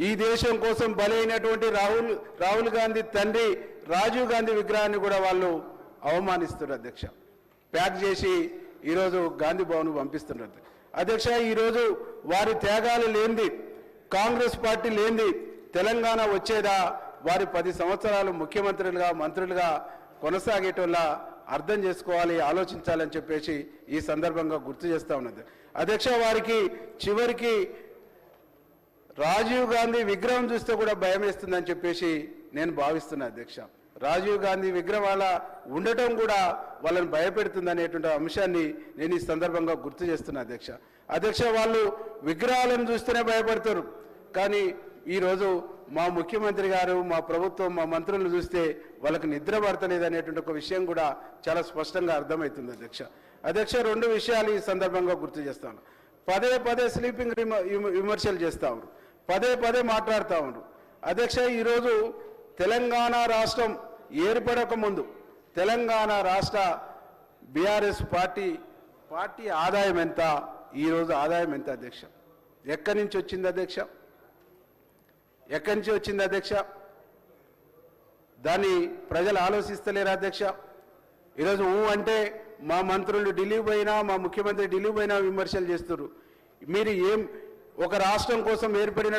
ఈ దేశం కోసం బలైనటువంటి రాహుల్ గాంధీ తండ్రి రాజీవ్ గాంధీ విగ్రహాన్ని కూడా వాళ్ళు అవమానిస్తున్నారు అధ్యక్ష. ప్యాక్ చేసి ఈరోజు గాంధీ భవన్ పంపిస్తున్నారు అధ్యక్ష. ఈరోజు వారి త్యాగాలు లేనిది, కాంగ్రెస్ పార్టీ లేనిది తెలంగాణ వచ్చేదా? వారి 10 సంవత్సరాలు ముఖ్యమంత్రులుగా మంత్రులుగా కొనసాగేటోళ్ళ అర్థం చేసుకోవాలి, ఆలోచించాలని చెప్పేసి ఈ సందర్భంగా గుర్తు చేస్తూ ఉన్నది అధ్యక్ష. వారికి చివరికి రాజీవ్ గాంధీ విగ్రహం చూస్తే కూడా భయం వేస్తుందని చెప్పేసి నేను భావిస్తున్నా అధ్యక్ష. రాజీవ్ గాంధీ విగ్రహం వాళ్ళ ఉండటం కూడా వాళ్ళని భయపెడుతుందనేటువంటి అంశాన్ని నేను ఈ సందర్భంగా గుర్తు చేస్తున్నా అధ్యక్ష. అధ్యక్ష, వాళ్ళు విగ్రహాలను చూస్తేనే భయపడతారు, కానీ ఈరోజు మా ముఖ్యమంత్రి గారు, మా ప్రభుత్వం, మా మంత్రులను చూస్తే వాళ్ళకి నిద్ర పడతలేదు అనేటువంటి ఒక విషయం కూడా చాలా స్పష్టంగా అర్థమవుతుంది అధ్యక్ష. అధ్యక్ష, 2 విషయాలు ఈ సందర్భంగా గుర్తు చేస్తాను. పదే స్లీపింగ్ విమర్శలు చేస్తూ ఉన్నారు, పదే మాట్లాడుతూ ఉన్నారు అధ్యక్ష. ఈరోజు తెలంగాణ రాష్ట్రం ఏర్పడక ముందు తెలంగాణ రాష్ట్ర బీఆర్ఎస్ పార్టీ ఆదాయం ఎంత, ఈరోజు ఆదాయం ఎంత అధ్యక్ష? ఎక్కడి నుంచి వచ్చింది అధ్యక్ష? ఎక్కడి నుంచి వచ్చింది అధ్యక్ష? దాన్ని ప్రజలు ఆలోచిస్తలేరు అధ్యక్ష. ఈరోజు అంటే మా మంత్రులు ఢిల్లీ పోయినా, మా ముఖ్యమంత్రి ఢిల్లీ పోయినా విమర్శలు చేస్తున్నారు. మీరు ఒక రాష్ట్రం కోసం ఏర్పడిన